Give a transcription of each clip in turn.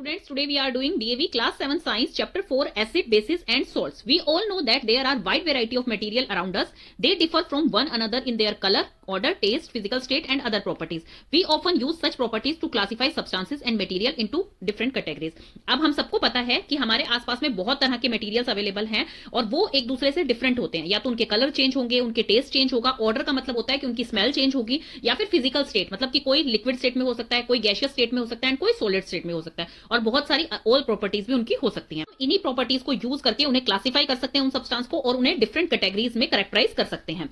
students, today we are doing DAV class 7 science chapter 4 acid, bases and salts. We all know that there are wide variety of material around us. They differ from one another in their color, order, taste, physical state and other properties. We often use such properties to classify substances and material into different categories. अब हम सबको पता है कि हमारे आसपास में बहुत तरह के मटेरियल्स अवेलेबल हैं और वो एक दूसरे से डिफरेंट होते हैं। या तो उनके कलर चेंज होंगे, उनके टेस्ट चेंज होगा, ऑर्डर का मतलब होता है कि उनकी स्मेल चेंज होगी, या फिर फिजिकल स्टेट मतलब कि कोई लिक्विड स्टेट में हो सकता है, कोई गैसियस स्टेट में हो सकता है, कोई सॉलिड स्टेट में हो सकता है, और बहुत सारी ऑल प्रॉपर्टीज भी उनकी हो सकती हैं। इन्हीं प्रॉपर्टीज को यूज करके उन्हें क्लासिफाई कर सकते हैं उन सब्सटेंस को, और उन्हें डिफरेंट कैटेगरीज में कैरेक्टराइज कर सकते हैं।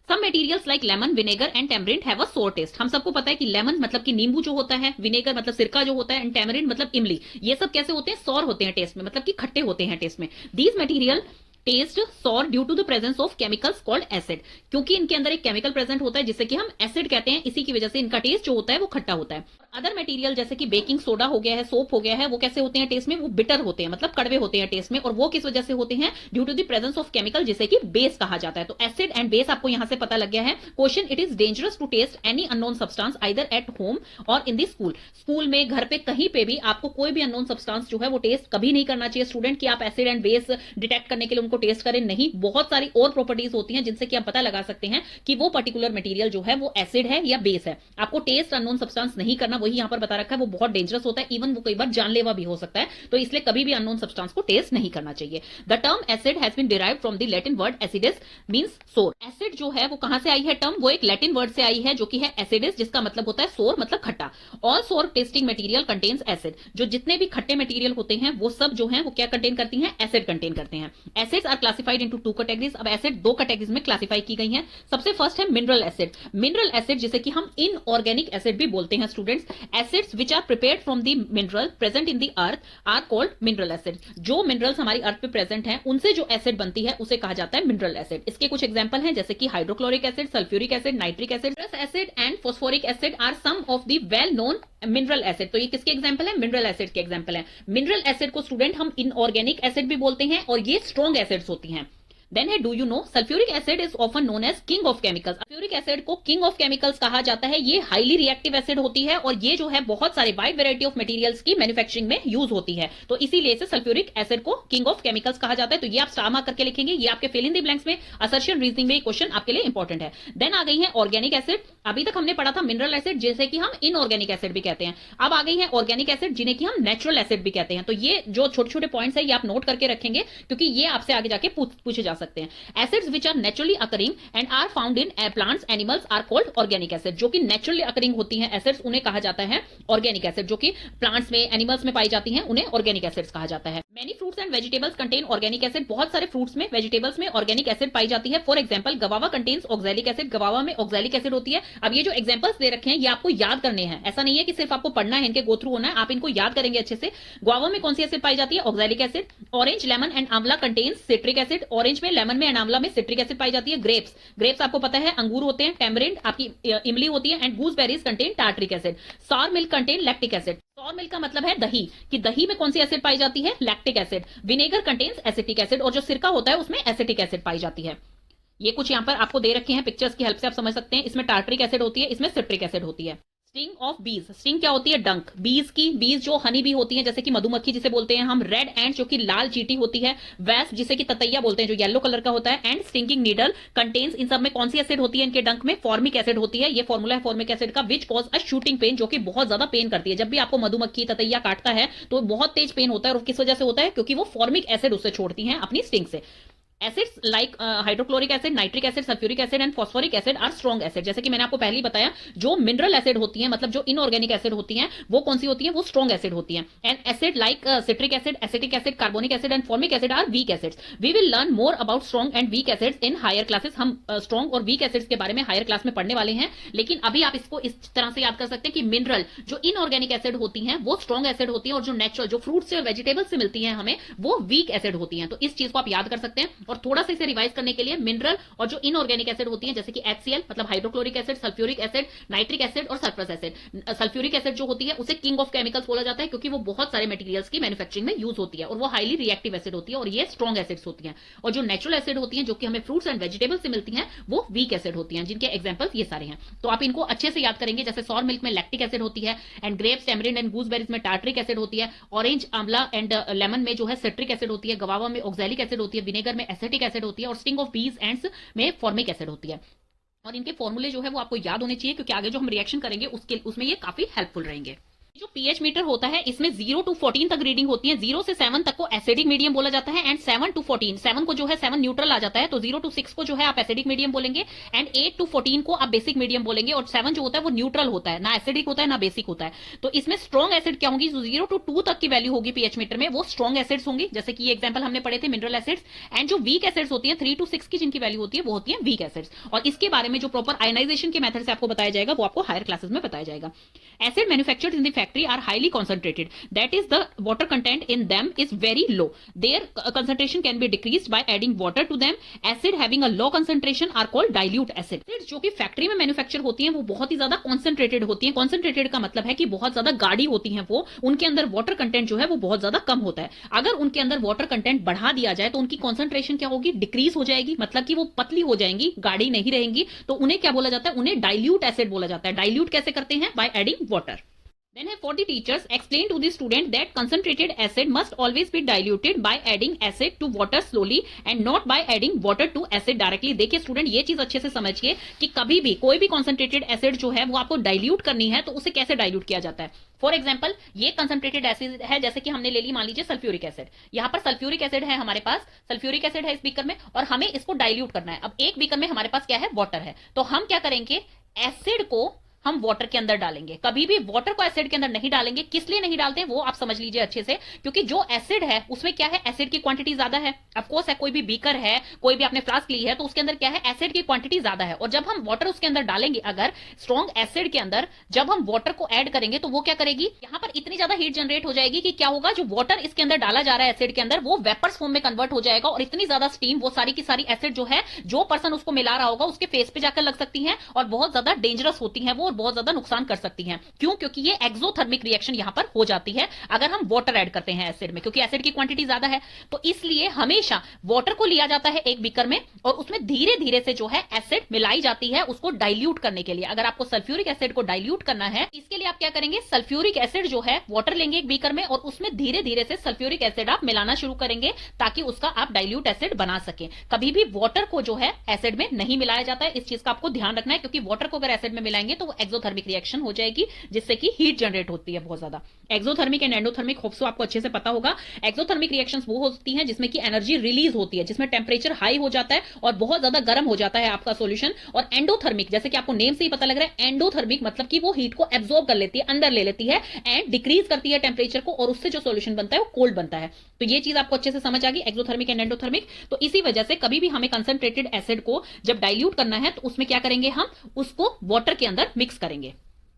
Some materials like lemon, vinegar and tamarind have a sour taste. हम सबको पता है कि लेमन मतलब कि नींबू जो होता है, विनेगर मतलब सिरका जो होता है, एंड टैमरिंड मतलब इमली, ये सब कैसे होते हैं? सौर होते हैं टेस्ट में, मतलब कि खट्टे होते हैं टेस्ट में। These material taste sour due to the presence of chemicals called acid, क्योंकि इनके अंदर एक केमिकल प्रेजेंट होता है जिससे कि हम एसिड कहते हैं, इसी की वजह से इनका टेस्ट जो होता है वो खट्टा होता है। अदर मटेरियल जैसे कि बेकिंग सोडा हो गया है, सोप हो गया है, वो कैसे होते हैं टेस्ट में? वो बिटर होते हैं, मतलब कड़वे होते हैं टेस्ट में, और वो किस वजह से होते हैं? Due to the presence of chemical जिसे कि बेस कहा जाता है। तो एसिड एंड बेस आपको यहां से पता लग गया है। Question, it is dangerous to taste any unknown substance either at home or in the school. School में, घर पे, कहीं पे भी आपको कोई भी अननोन सब्सटेंस जो है वो टेस्ट कभी नहीं करना चाहिए स्टूडेंट, कि आप एसिड एंड बेस डिटेक्ट करने के लिए उनको टेस्ट करें। नहीं, बहुत सारी और प्रॉपर्टीज होती हैं जिनसे कि आप पता लगा सकते हैं कि वो पर्टिकुलर मटेरियल जो है वो एसिड है या बेस है। आपको टेस्ट अननोन सब्सटेंस नहीं करना, वही यहां पर बता रखा है, वो बहुत डेंजरस होता है, इवन वो कई बार जानलेवा भी हो सकता है, तो इसलिए कभी भी अननोन सब्सटेंस को टेस्ट नहीं करना चाहिए। The term acid has been derived from the Latin word acidus means sour. Acid जो है वो कहां से आई है टर्म? वो एक लैटिन वर्ड से आई है जो कि है एसिडिस, जिसका मतलब होता है सोर, मतलब खट्टा। ऑल सोर टेस्टिंग मटेरियल कंटेन्स एसिड। जो जितने भी खट्टे मटेरियल होते हैं वो सब जो है वो क्या कंटेन करती हैं? एसिड कंटेन करते हैं। Acids are classified into two categories. अब एसिड दो कैटेगरीज में क्लासिफाई की गई हैं। सबसे फर्स्ट है मिनरल एसिड। मिनरल एसिड जिसे कि हम इनऑर्गेनिक एसिड भी बोलते हैं students. Acids which are prepared from the mineral present in the earth are called mineral acid. जो मिनरल्स हमारी अर्थ पे प्रेजेंट हैं उनसे जो एसिड बनती है उसे कहा जाता है मिनरल एसिड। इसके कुछ एग्जांपल हैं जैसे कि hydrochloric acid, sulphuric acid, nitric acid, acid and phosphoric acid are some of the well known mineral acid. तो ये किसके एग्जांपल है? मिनरल एसिड के एग्जांपल है। मिनरल एसिड को स्टूडेंट हम इनऑर्गेनिक एसिड भी बोलते हैं, और ये स्ट्रॉन्ग एसिड्स होती हैं। देन है, do you know sulphuric acid is often known as king of chemicals. Sulphuric acid को किंग ऑफ केमिकल्स कहा जाता है। ये हाईली रिएक्टिव एसिड होती है, और ये जो है बहुत सारे वाइड वेराइटी ऑफ मटेरियल्स की मैन्युफैक्चरिंग में यूज होती है, तो इसीलिए इसे सल्फ्यूरिक एसिड को किंग ऑफ केमिकल्स कहा जाता है। तो ये आप स्टार मार्क करके लिखेंगे, ये आपके फिल इन द ब्लैंक्स में असर्शन रीजनिंग में क्वेश्चन आपके लिए इंपॉर्टेंट है। देन आ गई है ऑर्गेनिक एसिड। अभी तक हमने पढ़ा था मिनरल एसिड जिसे कि हम इनऑर्गेनिक एसिड भी कहते हैं। अब आ गई है ऑर्गेनिक एसिड जिन्हें कि हम नेचुरल एसिड भी कहते हैं। तो ये जो छोटे छोटे पॉइंट्स है ये आप नोट करके रखेंगे, क्योंकि ये आपसे आगे जाके पूछे जा सकते हैं। Acids which are naturally occurring and are found in plants animals are called organic acid। जो कि नेचुरली अकरिंग होती हैं एसिड्स उन्हें कहा जाता है ऑर्गेनिक एसिड। जो कि प्लांट्स में, एनिमल्स में पाई जाती हैं उन्हें ऑर्गेनिक एसिड्स कहा जाता है। Many fruits and vegetables contain organic acid. बहुत सारे फ्रूट्स में, वेजिटेबल्स में ऑर्गेनिक एसिड पाई जाती है। For example, गवावा contains oxalic acid. गवावा में ऑक्सैलिक एसिड होती है। अब ये जो एग्जांपल्स दे रखे हैं ये आपको याद करने हैं, ऐसा नहीं है कि सिर्फ आपको पढ़ना है, इनके गो थ्रू होना है, आप इनको याद करेंगे अच्छे से। गुआवा में कौन सी एसिड पाई जाती है? Oxalic acid. Orange, lemon and आंवला कंटेन्स सिट्रिक एसिड। ऑरेंज में, लेमन में एंड आंवला में सिट्रिक एसिड पाई जाती है। ग्रेप्स, ग्रेप्स आपको पता है अंगूर होते हैं। टैमरिंड आपकी इमली होती है। And gooseberries contain tartaric acid. Sour milk contain lactic acid. Sour milk का मतलब है दही, कि दही में कौन सी एसिड पाई जाती है? Lactic acid. Vinegar contains acetic acid, और जो सिरका होता है उसमें एसिटिक एसिड पाई जाती है। ये कुछ यहां पर आपको दे रखे हैं, पिक्चर्स की हेल्प से आप समझ सकते हैं। इसमें टार्ट्रिक एसिड होती है, इसमें सिट्रिक एसिड होती है। स्टिंग ऑफ बीज। स्टिंग क्या होती है? डंक। बीज की, बीज जो हनी बी होती है, जैसे कि मधुमक्खी जिसे बोलते हैं हम। रेड एंड जो कि लाल चींटी होती है। वेस्प जिसे कि ततैया बोलते हैं, जो येलो कलर का होता है। एंड स्टिंगिंग नीडल कंटेन्स, इन सब में कौन सी एसिड होती है? इनके डंक में फॉर्मिक एसिड होती है। ये फॉर्मूला है फॉर्मिक एसिड का, which cause a shooting pain, जो कि बहुत ज्यादा पेन करती है। जब भी आपको मधुमक्खी, ततैया काटता है तो बहुत तेज पेन होता है, और किस वजह से होता है? क्योंकि वो फॉर्मिक एसिड उससे छोड़ती हैं अपनी स्टिंग से। Acids like hydrochloric acid, nitric acid, sulphuric acid and phosphoric acid are strong acid. जैसे कि मैंने आपको पहले ही बताया, जो मिनरल एसिड होती हैं, मतलब जो इनऑर्गेनिक एसिड होती हैं, वो कौन सी होती हैं? वो स्ट्रॉन्ग एसिड होती हैं। And acid like citric acid, acetic acid, carbonic acid and formic acid are weak acids. We will learn more about strong and weak acids in higher classes. हम स्ट्रॉन्ग और वीक एसिड्स के बारे में higher class में पढ़ने वाले हैं, लेकिन अभी आप इसको इस तरह से याद कर सकते हैं कि मिनरल जो इनऑर्गेनिक एसिड होती हैं वो स्ट्रॉन्ग एसिड होती हैं, और जो नेचुरल, जो फ्रूट से और वेजिटेबल से मिलती हैं हमें, वो वीक एसिड होती हैं। तो इस चीज को आप याद कर सकते हैं। और थोड़ा सा इसे रिवाइज करने के लिए मिनरल और जो इनऑर्गेनिक एसिड होती है जैसे कि HCl मतलब hydrochloric acid, sulphuric acid, nitric acid और सल्फरस एसिड। सल्फ्यूरिक एसिड जो होती है उसे किंग ऑफ केमिकल्स बोला जाता है क्योंकि वो बहुत सारे मटेरियल्स की मैन्युफैक्चरिंग में यूज होती है और वो हाईली रिएक्टिव एसिड होती है और ये स्ट्रॉन्ग एसिड्स होती हैं। और जो नेचुरल एसिड होती हैं जो कि हमें फ्रूट्स एंड वेजिटेबल से मिलती हैं वो वीक एसिड होती हैं, जिनके एग्जांपल्स ये सारे हैं। तो आप इनको अच्छे से याद करेंगे, जैसे सॉर मिल्क में लैक्टिक एसिड होती है, एंड ग्रेप्स, टैमरिंड एंड गूसबेरीज में टार्ट्रिक एसिड होती है, ऑरेंज, आंवला एंड लेमन में जो है सिट्रिक एसिड होती है, गवावा में ऑक्सैलिक एसिड होती है, विनेगर में एसिटिक एसिड होती है और स्टिंग ऑफ बीज एंड्स में फॉर्मिक एसिड होती है। और इनके फॉर्मूले जो है वो आपको याद होने चाहिए क्योंकि आगे जो हम रिएक्शन करेंगे उसमें ये काफी हेल्पफुल रहेंगे। जो पीएच मीटर होता है इसमें 0 to 14 तक रीडिंग होती है। 0 से 7 तक को एसिडिक मीडियम बोला जाता है एंड 7 to 14, 7 को जो है 7 न्यूट्रल आ जाता है तो 0 to 6 को जो है आप एसिडिक मीडियम बोलेंगे एंड 8 to 14 को आप बेसिक मीडियम बोलेंगे और 7 जो होता है वो न्यूट्रल होता है, ना एसिडिक होता है ना बेसिक होता है। तो इसमें स्ट्रॉन्ग एसिड क्या होंगी, जो 0 to 2 तक की वैल्यू होगी पीएच मीटर में वो स्ट्रॉन्ग एसिड्स होंगी, जैसे कि ये एग्जांपल हमने पढ़े थे मिनरल एसिड्स। एंड जो वीक एसिड्स होती है 3 to 6 की जिनकी वैल्यू होती है वो होती है वीक एसिड्स। और इसके बारे में जो प्रॉपर आयनाइजेशन के मेथड से आपको बताया जाएगा वो आपको हायर क्लासेस में बताया जाएगा। Acid manufactured in the factory are highly concentrated, that is the water content in them is very low, their concentration can be decreased by adding water to them. Acid having a low concentration are called dilute acid. जो कि factory में manufacture होती हैं वो बहुत ही ज्यादा concentrated होती हैं। कॉन्सेंट्रेटेड का मतलब है कि बहुत ज्यादा गाढ़ी होती हैं, वो उनके अंदर वाटर कंटेंट जो है वो बहुत ज्यादा कम होता है। अगर उनके अंदर वाटर कंटेंट बढ़ा दिया जाए तो उनकी कॉन्सेंट्रेशन क्या होगी, डिक्रीज हो जाएगी, मतलब कि वो पतली हो जाएंगी, गाढ़ी नहीं रहेंगी। तो उन्हें क्या बोला जाता है, उन्हें डाइल्यूट एसिड बोला जाता है। डाइल्यूट कैसे करते हैं, by adding water. Then for the teachers, explain to the student that concentrated acid must always be diluted by adding acid to water slowly and not by adding water to acid directly. देखिए student ये चीज अच्छे से समझिए कि कभी भी कोई भी concentrated acid जो है वो आपको डाइल्यूट करनी है तो उसे कैसे डाइल्यूट किया जाता है। फॉर एग्जाम्पल ये कंसंट्रेटेड एसिड है, जैसे कि हमने ले ली मान लीजिए सल्फ्यूरिक एसिड। यहाँ पर सल्फ्यूरिक एसिड है, हमारे पास सल्फ्यूरिक एसिड है इस बीकर में और हमें इसको डाइल्यूट करना है। अब एक बीकर में हमारे पास क्या है, वाटर है, तो हम क्या करेंगे, एसिड को हम वाटर के अंदर डालेंगे। कभी भी वाटर को एसिड के अंदर नहीं डालेंगे। किस लिए नहीं डालते हैं वो आप समझ लीजिए अच्छे से, क्योंकि जो एसिड है उसमें क्या है, एसिड की क्वांटिटी ज्यादा है। ऑफ कोर्स है, कोई भी बीकर है, कोई भी आपने फ्लास्क ली है तो उसके अंदर क्या है, एसिड की क्वांटिटी ज्यादा है। और जब हम वाटर उसके अंदर डालेंगे, अगर स्ट्रॉन्ग एसिड के अंदर जब हम वाटर को ऐड करेंगे तो वो क्या करेगी, यहां पर इतनी ज्यादा हीट जनरेट हो जाएगी कि क्या होगा, जो वाटर इसके अंदर डाला जा रहा है एसिड के अंदर वो वेपर्स फॉर्म में कन्वर्ट हो जाएगा और इतनी ज्यादा स्टीम, वो सारी की सारी एसिड जो है जो पर्सन उसको मिला रहा होगा उसके फेस पे जाकर लग सकती है और बहुत ज्यादा डेंजरस होती है वो और बहुत ज्यादा नुकसान कर सकती हैं। क्यों, क्योंकि ये एक्सोथर्मिक रिएक्शन यहां पर हो जाती है अगर हम वाटर ऐड करते हैं एसिड में, क्योंकि एसिड की क्वांटिटी ज्यादा है। तो इसलिए हमेशा वाटर को लिया जाता है एक बीकर में और उसमें धीरे धीरे से जो है एसिड मिलाई जाती है उसको डाइल्यूट करने के लिए। अगर आपको सल्फ्यूरिक एसिड को डाइल्यूट करना है, इसके लिए आप क्या करेंगे, सल्फ्यूरिक एसिड जो है वाटर लेंगे एक बीकर में और उसमें धीरे धीरे से सल्फ्यूरिक एसिड आप मिलाना शुरू करेंगे ताकि उसका आप डाइल्यूट एसिड बना सके। कभी भी वाटर को जो है एसिड में नहीं मिलाया जाता है, इस चीज का आपको ध्यान रखना है, क्योंकि वाटर को अगर एसिड में मिलाएंगे तो वो एक्सोथर्मिक रिएक्शन हो जाएगी जिससे कि हीट जनरेट होती है बहुत ज्यादा। एक्सोथर्मिक एंड एंडोथर्मिक होप्सो आपको अच्छे से पता होगा। एक्सोथर्मिक रिएक्शंस वो होती हैं जिसमें कि एनर्जी रिलीज होती है, जिसमें टेंपरेचर हाई हो जाता है और बहुत ज्यादा गर्म हो जाता है आपका सॉल्यूशन। और एंडोथर्मिक, जैसे कि आपको नेम से ही पता लग रहा है, एंडोथर्मिक मतलब कि वो हीट को एब्जॉर्ब कर लेती है, अंदर ले लेती है एंड डिक्रीज करती है टेंपरेचर को और उससे जो सॉल्यूशन बनता है वो कोल्ड बनता है। तो ये चीज आपको अच्छे से समझ आ गई, एक्सोथर्मिक एंड एंडोथर्मिक। तो इसी वजह से कभी भी हमें कंसंट्रेटेड एसिड को जब डाइल्यूट करना है तो उसमें क्या करेंगे, हम उसको वाटर के अंदर मिक्स करेंगे,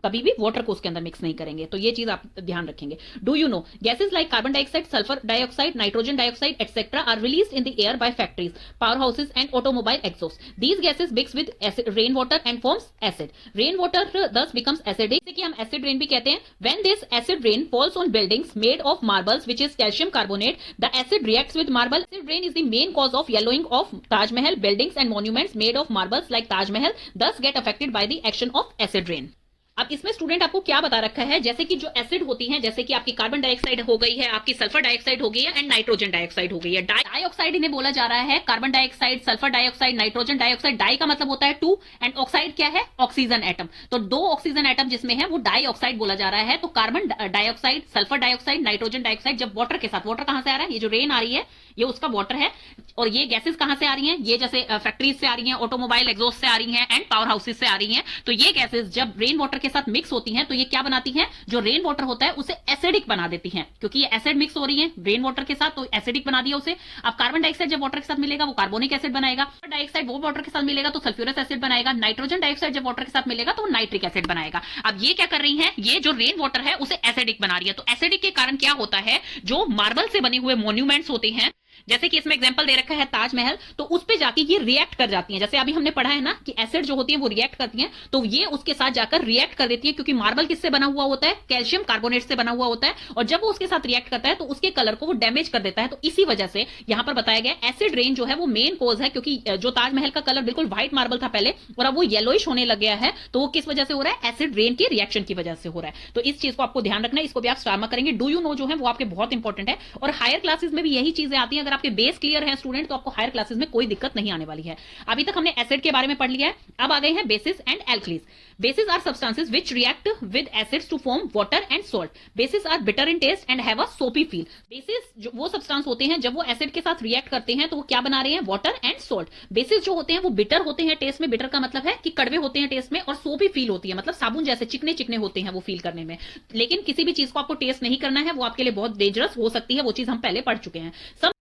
कभी भी वाटर को उसके अंदर मिक्स नहीं करेंगे। तो ये चीज आप ध्यान रखेंगे। Do you know gases like carbon dioxide, sulphur dioxide, nitrogen dioxide etcetera are released in the air by factories, power houses and automobile exhaust. These gases mix with rain water and forms acid. Rain water thus becomes acidic, जैसे कि हम acid rain भी कहते हैं। When this acid rain falls on buildings made of marbles which is calcium carbonate, the acid reacts with marble. Acid rain is the main cause of yellowing of Taj Mahal buildings and monuments made of marbles like Taj Mahal, thus get affected by the action of acid rain। अब इसमें student आपको क्या बता रखा है, जैसे कि जो एसिड होती हैं, जैसे कि आपकी कार्बन डाइऑक्साइड हो गई है, आपकी सल्फर डाइऑक्साइड हो गई है एंड नाइट्रोजन डाइऑक्साइड हो गई है। डाइऑक्साइड इन्हें बोला जा रहा है carbon dioxide, sulphur dioxide, nitrogen dioxide. Di का मतलब होता है टू एंड ऑक्साइड क्या है, ऑक्सीजन एटम। तो दो ऑक्सीजन एटम जिसमें है वो डाइऑक्साइड बोला जा रहा है। तो carbon dioxide, sulphur dioxide, nitrogen dioxide जब वाटर के साथ, वाटर कहां से आ रहा है, ये जो रेन आ रही है ये उसका वाटर है। और ये गैसेस कहां से आ रही हैं, ये जैसे फैक्ट्रीज से आ रही हैं, ऑटोमोबाइल एग्जॉस्ट से आ रही हैं एंड पावर हाउसेस से आ रही हैं। तो ये गैसेस जब रेन वाटर के साथ मिक्स होती हैं तो ये क्या बनाती हैं, जो रेन वाटर होता है उसे एसिडिक बना देती हैं, क्योंकि ये एसिड मिक्स हो रही है रेन वाटर के साथ तो एसिडिक बना दिया उसे। अब कार्बन डाइऑक्साइड जब वाटर के साथ मिलेगा वो कार्बोनिक एसिड बनाएगा, डाइऑक्साइड वो वाटर के साथ मिलेगा तो सल्फ्यूरस एसिड बनाएगा, नाइट्रोजन डाइऑक्साइड जब वाटर के साथ मिलेगा तो नाइट्रिक एसिड बनाएगा। अब ये क्या कर रही है, ये जो रेन वाटर है उसे एसिडिक बना रही है। तो एसिडिक के कारण क्या होता है, जो मार्बल से बने हुए मॉन्यूमेंट्स होते हैं जैसे कि इसमें एग्जांपल दे रखा है ताजमहल, तो उस पे जाके ये रिएक्ट कर जाती हैं। जैसे अभी हमने पढ़ा है ना कि एसिड जो होती है वो रिएक्ट करती हैं, तो ये उसके साथ जाकर रिएक्ट कर देती है, क्योंकि मार्बल किससे बना हुआ होता है, कैल्शियम कार्बोनेट से बना हुआ होता है, और जब वो उसके साथ रिएक्ट करता है तो उसके कलर को वो डैमेज कर देता है। तो इसी वजह से यहां पर बताया गया एसिड रेन जो है वो मेन कोज है, क्योंकि जो ताजमहल का कलर बिल्कुल व्हाइट मार्बल था पहले और अब वो येलोइश होने लग गया है, तो वो किस वजह से हो रहा है, एसिड रेन के रिएक्शन की वजह से हो रहा है। तो इस चीज को आपको ध्यान रखना है, इसको भी आप स्टार मार्क करेंगे। डू यू नो जो है वो आपके बहुत इंपॉर्टेंट है, और हायर क्लासेस में भी यही चीजें आती हैं। अगर आपके बेस क्लियर है स्टूडेंट, तो आपको हायर क्लासेस में कोई दिक्कत नहीं आने वाली है। अभी तक हमने एसिड के बारे में पढ़ लिया है, अब आ गए हैं bases and alkalis. Bases are substances which react with acids to form water and salt. Bases are bitter in taste and have a soapy feel. Basis वो सब्सटेंस होते हैं जब वो एसिड के साथ रिएक्ट करते हैं तो वो क्या बना रहे हैं, वाटर एंड सॉल्ट। बेसिस जो होते हैं वो बिटर होते हैं टेस्ट में, बिटर का मतलब है कि कड़वे होते हैं टेस्ट में, और सोपी फील होती है, मतलब साबुन जैसे चिकने चिकने होते हैं वो फील करने में। लेकिन किसी भी चीज को आपको टेस्ट नहीं करना है, वो आपके लिए बहुत डेंजरस हो सकती है, वो चीज हम पहले पढ़ चुके हैं।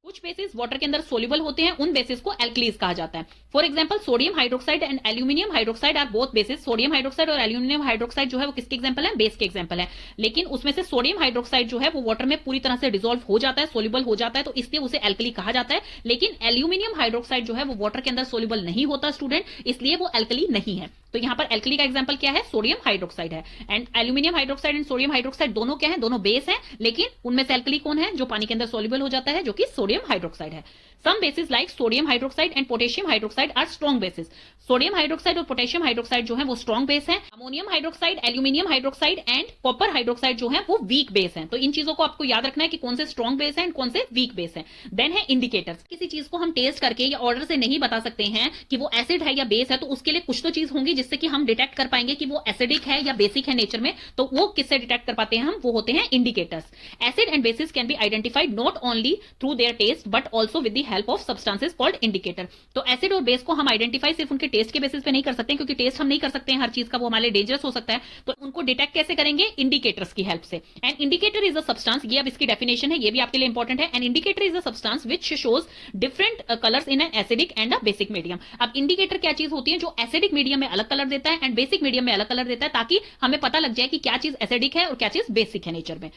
कुछ बेसिस वाटर के अंदर सोल्यूबल होते हैं, उन बेसिस को एल्कलीज कहा जाता है। For example sodium hydroxide and aluminium hydroxide are both bases. Sodium hydroxide और एल्यूमिनियम हाइड्रोक्साइड जो है वो किसके एग्जांपल है, बेस के एग्जांपल है। लेकिन उसमें से सोडियम हाइड्रोक्साइड जो है वो वाटर में पूरी तरह से डिसॉल्व हो जाता है, सोल्यूबल हो जाता है, तो इसलिए उसे एल्कली कहा जाता है। लेकिन एल्यूमिनियम हाइड्रोक्साइड जो है वो वाटर के अंदर सोल्यूबल नहीं होता स्टूडेंट, इसलिए वो एल्कली नहीं है। तो यहां पर एल्कली का एग्जांपल क्या है, सोडियम हाइड्रोक्साइड है। And aluminium hydroxide and sodium hydroxide दोनों क्या है, दोनों बेस है, लेकिन उनमें से एल्कली कौन है, जो पानी के अंदर सोल्यूबल हो जाता है, जो कि सोडियम हाइड्रोक्साइड है। Some bases like sodium hydroxide and potassium hydroxide are strong bases. Sodium hydroxide और पोटेशियम हाइड्रोक्साइड जो है वो स्ट्रॉन्ग बेस है। Ammonium hydroxide, aluminium hydroxide and copper hydroxide जो है वो वीक बेस है। तो इन चीजों को आपको याद रखना है कि कौन से स्ट्रॉन्ग बेस है एंड कौन से वीक बेस है। देन है इंडिकेटर्स। किसी चीज को हम टेस्ट करके या ऑर्डर से नहीं बता सकते हैं कि वो एसिड है या बेस है, तो उसके लिए कुछ तो चीज होंगी जिससे कि हम डिटेक्ट कर पाएंगे कि वो एसिडिक है या बेसिक है नेचर में। तो वो किससे डिटेक्ट कर पाते हैं हम, वो होते हैं indicators. Acid and bases can be identified not only through their taste but also with the help of substances called indicator. तो एसिड और बेस को हम आइडेंटिफाई सिर्फ उनके टेस्ट के बेसिस पे नहीं कर सकते, क्योंकि टेस्ट हम नहीं कर सकते हैं हर चीज का, वो हमारे लिए डेंजरस हो सकता है। तो उनको डिटेक्ट कैसे करेंगे, इंडिकेटर्स की हेल्प से। And indicator is a substance, ये अब इसकी डेफिनेशन है, ये भी आपके लिए इंपॉर्टेंट है। An indicator is a substance which shows different colours in an acidic and a basic medium. अब इंडिकेटर क्या चीज होती है, जो एसिडिक मीडियम में अलग कलर देता है एंड बेसिक मीडियम में अलग कलर देता है, ताकि हमें पता लग जाए कि क्या चीज एसिडिक है और क्या चीज बेसिक है नेचर में।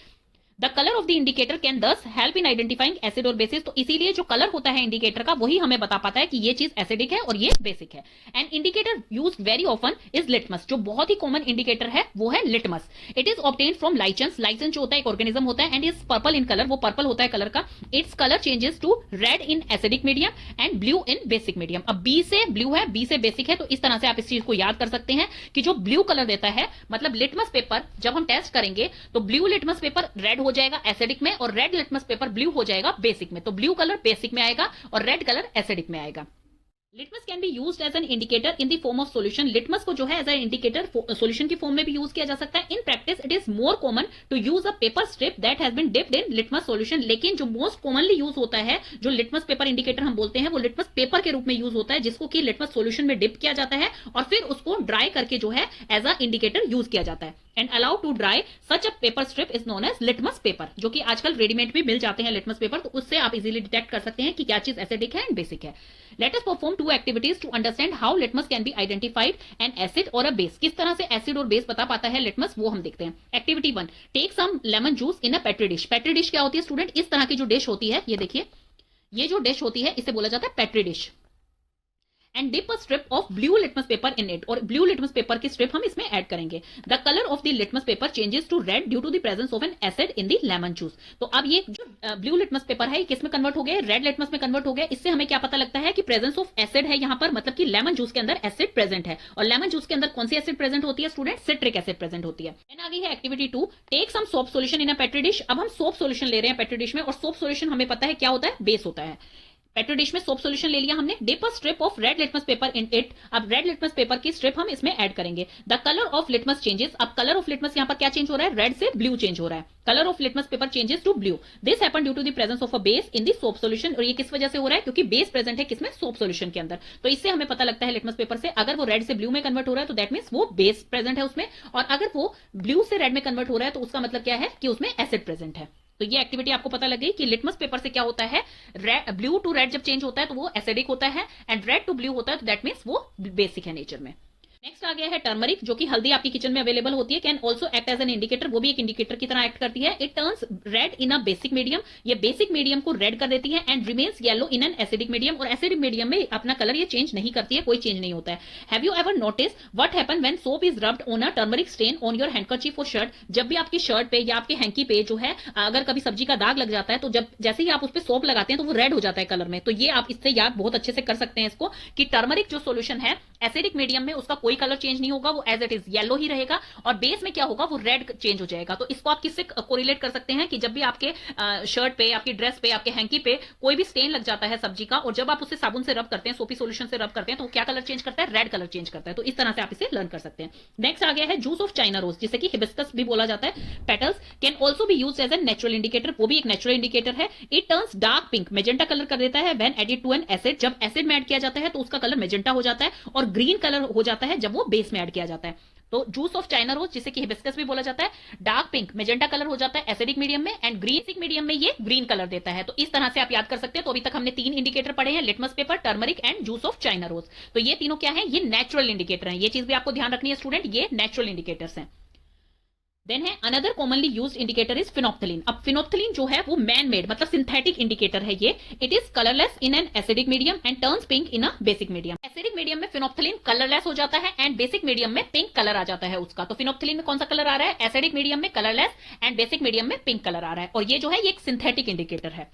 The colour of the indicator can दस हेल्प इन आइडेंटिफाइंग एसिड और बेसिस। तो इसीलिए जो कलर होता है इंडिकेटर का, वही हमें बता पाता है कि ये चीज एसिडिक है और ये बेसिक है। And indicator used very often is litmus. जो बहुत ही कॉमन इंडिकेटर है वो है litmus. It is obtained from lichens. Lichens जो होता है एक ऑर्गेनिज्म होता है, and is purple in colour, वो पर्पल होता है कलर का। Its colour changes to red in acidic medium and blue in basic medium. अब बी से ब्लू है, बी से बेसिक है, तो इस तरह से आप इस चीज को याद कर सकते हैं कि जो ब्लू कलर देता है, मतलब लिटमस पेपर जब हम टेस्ट करेंगे तो ब्लू लिटमस पेपर रेड हो जाएगा एसिडिक में, और रेड लिटमस पेपर ब्लू हो जाएगा बेसिक में। तो ब्लू कलर बेसिक में आएगा और रेड कलर एसिडिक में आएगा। Litmus can be used as an indicator in the form of solution. Litmus को जो है एज एन इंडिकेटर सॉल्यूशन की फॉर्म में भी यूज किया जा सकता है। In practice it is more common to use a paper strip that has been dipped in litmus solution. लेकिन जो मोस्ट कॉमनली यूज होता है, जो लिटमस पेपर इंडिकेटर हम बोलते हैं, वो लिटमस पेपर के रूप में यूज होता है, जिसको कि लिटमस सॉल्यूशन में डिप किया जाता है और फिर उसको ड्राई करके जो है एज अ इंडिकेटर यूज किया जाता है। And allow to dry such a paper strip is known as litmus paper, जो कि आजकल रेडीमेड भी मिल जाते हैं लिटमस पेपर, तो उससे आप इजीली डिटेक्ट कर सकते हैं कि क्या चीज एसिडिक है एंड बेसिक है। Let us perform two activities to understand how litmus can be identified an acid or a base. किस तरह से एसिड और बेस बता पाता है लिटमस, वो हम देखते हैं। Activity 1, take some lemon juice in a petri dish. Petri dish क्या होती है स्टूडेंट, इस तरह की जो डिश होती है, ये देखिए, ये जो डिश होती है इसे बोला जाता है petri dish. And dip a strip of blue litmus paper in it. और ब्लू लिटमस पेपर की स्ट्रिप हम इसमें ऐड करेंगे। The colour of the litmus paper changes to red due to the presence of an acid in the lemon juice. तो अब ये जो blue litmus paper है, किस में कन्वर्ट हो गया, रेड लिटमस में कन्वर्ट हो गया। इससे हमें क्या पता लगता है कि प्रेजेंस ऑफ एसिड है यहाँ पर, मतलब कि लेमन जूस के अंदर एसिड प्रेजेंट है। और लेमन जूस के अंदर कौन सी एसिड प्रेजेंट होती है स्टूडेंट, सिट्रिक एसिड प्रेजेंट होती है। देन आ गई है activity 2, take some soap solution in a petri dish. अब हम सोप सॉल्यूशन ले रहे हैं पेट्री डिश में, और सोप सॉल्यूशन हमें पता है क्या होता है, बेस होता है। पेट्री डिश में सोप सॉल्यूशन ले लिया हमने। Dip a strip of red litmus paper in it. अब रेड लिटमस पेपर की स्ट्रिप हम इसमें ऐड करेंगे। The colour of litmus changes. अब कलर ऑफ लिटमस यहाँ पर क्या चेंज हो रहा है, रेड से ब्लू चेंज हो रहा है। Colour of litmus paper changes to blue. This happen due to the presence of a base in the soap solution. और ये किस वजह से हो रहा है, क्योंकि बेस प्रेजेंट है किसमें, सोप सॉल्यूशन के अंदर। तो इससे हमें पता लगता है लिटमस पेपर से, अगर वो रेड से ब्लू में कन्वर्ट हो रहा है तो दैट मींस वो बेस प्रेजेंट है उसमें, और अगर वो ब्लू से रेड में कन्वर्ट हो रहा है तो उसका मतलब क्या है कि उसमें एसिड प्रेजेंट है। तो ये एक्टिविटी आपको पता लग गई कि लिटमस पेपर से क्या होता है, ब्लू टू रेड जब चेंज होता है तो वो एसिडिक होता है, एंड रेड टू ब्लू होता है तो दैट मींस वो बेसिक है नेचर में। नेक्स्ट आ गया है टर्मरिक, जो कि हल्दी आपकी किचन में अवेलेबल होती है, can also act as an indicator, वो भी एक इंडिकेटर की तरह एक्ट करती है। It turns red in a basic medium, ये बेसिक मीडियम को रेड कर देती है, and remains yellow in an acidic medium, और एसिडिक मीडियम में अपना कलर ये चेंज नहीं करती है, कोई चेंज नहीं होता है। Have you ever notice what happen when soap is rubbed on a turmeric stain on your handkerchief or shirt? जब भी आपकी शर्ट पे या आपके हैंकी पे जो है अगर कभी सब्जी का दाग लग जाता है, तो जब जैसे ही आप उस पर सोप लगाते हैं तो वो रेड हो जाता है कलर में। तो ये आप इससे याद बहुत अच्छे से कर सकते हैं इसको, कि टर्मरिक जो सोल्यूशन है एसिडिक मीडियम में उसका कोई कलर चेंज नहीं होगा, वो एज इट इज येलो ही रहेगा, और बेस में क्या होगा, वो रेड चेंज हो जाएगा। तो इसको आप किससे कोरिलेट कर सकते हैं कि जब भी आपके शर्ट पे, आपकी ड्रेस पे, आपके हैंकी पे कोई भी स्टेन लग जाता है सब्जी का, और जब आप उसे साबुन से रब करते हैं, सोपी सोल्यूशन से रब करते हैं, तो क्या कलर चेंज करता है, रेड कलर चेंज करता है। तो इस तरह से आप इसे लर्न कर सकते हैं। नेक्स्ट आ गया है जूस ऑफ चाइना रोज, जिसे कि हिबिस्कस भी बोला जाता है। Petals can also be used as an natural indicator, वो भी एक नेचुरल इंडिकेटर है। It turns dark pink, magenta colour कर देता है when added to an acid, जब एसिड में ऐड किया जाता है तो उसका कलर मेजेंटा हो जाता है, और ग्रीन कलर हो जाता है जब वो बेस में ऐड किया जाता है। तो जूस ऑफ चाइना रोज, जिसे कि हिबिस्कस भी बोला जाता है, डार्क पिंक मेजेंटा कलर हो जाता है एसिडिक मीडियम में, एंड ग्रीन मीडियम में ये ग्रीन कलर देता है। तो इस तरह से आप याद कर सकते हैं। तो अभी तक हमने 3 इंडिकेटर पढ़े हैं, litmus paper, turmeric and juice of China rose. तो ये तीनों क्या है, ये नेचुरल इंडिकेटर है। ये चीज भी आपको ध्यान रखनी है स्टूडेंट, ये नेचुरल इंडिकेटर्स हैं। देन है another commonly used indicator is phenolphthalein. अब फिनोप्थलीन जो है वो मैन मेड मतलब सिंथेटिक इंडिकेटर है ये। It is colourless in an acidic medium and turns pink in a basic medium. Acidic medium में फिनोप्थलीन कलरलेस हो जाता है एंड बेसिक मीडियम में पिंक कलर आ जाता है उसका। तो फिनोप्थलीन में कौन सा कलर आ रहा है, एसिडिक मीडियम में कलरलेस एंड बेसिक मीडियम में पिंक कलर आ रहा है, और ये जो है ये एक सिंथेटिक इंडिकेटर है।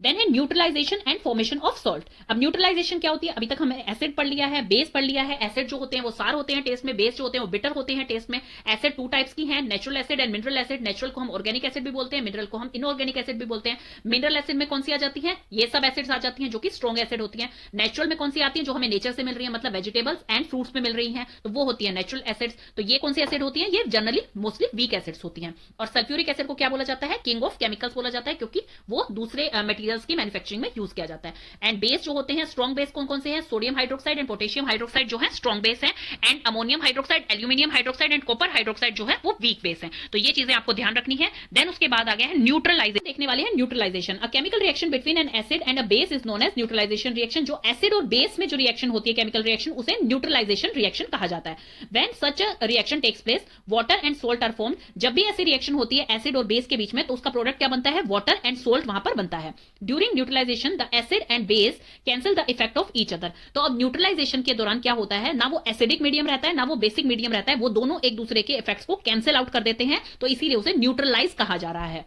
देन है neutralisation and formation of salt. अब न्यूट्रलाइजेशन क्या होती है, अभी तक हमने एसिड पढ़ लिया है, बेस पढ़ लिया है। एसिड जो होते हैं वो सार होते हैं टेस्ट में, बेस जो होते हैं वो बिटर होते हैं टेस्ट में। एसिड 2 टाइप्स की हैं, natural acid and mineral acid. Natural को हम ऑर्गेनिक एसिड भी बोलते हैं, मिनरल को हम इनऑर्गेनिक एसिड भी बोलते हैं। मिनरल एसिड में कौन सी आ जाती है, ये सब एसिड्स आ जाती हैं जो कि स्ट्रॉन्ग एसिड होती हैं। नेचुरल में कौन सी आती है, जो हमें नेचर से मिल रही है, मतलब वेजिटेबल्स एंड फ्रूट्स में मिल रही हैं, तो वो होती है नेचुरल एसिड्स। तो ये कौन सी एसिड होती है, ये जनरली मोस्टली वीक एसिड्स होती हैं। और सल्फ्यूरिक एसिड को क्या बोला जाता है, किंग ऑफ केमिकल्स बोला जाता है, क्योंकि वो दूसरे मटेरियल्स की मैन्युफैक्चरिंग में यूज किया जाता है। एंड बेस जो होते हैं, स्ट्रॉन्ग बेस कौन कौन से हैं, sodium hydroxide and potassium hydroxide जो है स्ट्रॉन्ग बेस है, and ammonium hydroxide, aluminium hydroxide and copper hydroxide जो है वो वीक बेस है। तो ये चीजें आपको ध्यान रखनी है। देन उसके बाद आ गया है न्यूट्रलाइजेशन, देखने वाले हैं neutralisation. A chemical reaction between an acid and a base is known as neutralisation reaction. जो एसिड और बेस में जो रिएक्शन होती है केमिकल रिएक्शन, उसे न्यूट्रलाइजेशन रिएक्शन कहा जाता है। When such a reaction takes place, water and salt are formed. जब भी ऐसी रिएक्शन होती है एसिड और बेस के बीच में, तो उसका प्रोडक्ट क्या बनता है, वाटर एंड सोल्ट वहां पर बनता है। During neutralisation the acid and base cancel the effect of each other. तो अब न्यूट्रलाइजेशन के दौरान क्या होता है, ना वो एसिडिक मीडियम रहता है ना वो बेसिक मीडियम रहता है, वो दोनों एक दूसरे के इफेक्ट्स को कैंसिल आउट कर देते हैं, तो इसीलिए उसे न्यूट्रलाइज कहा जा रहा है।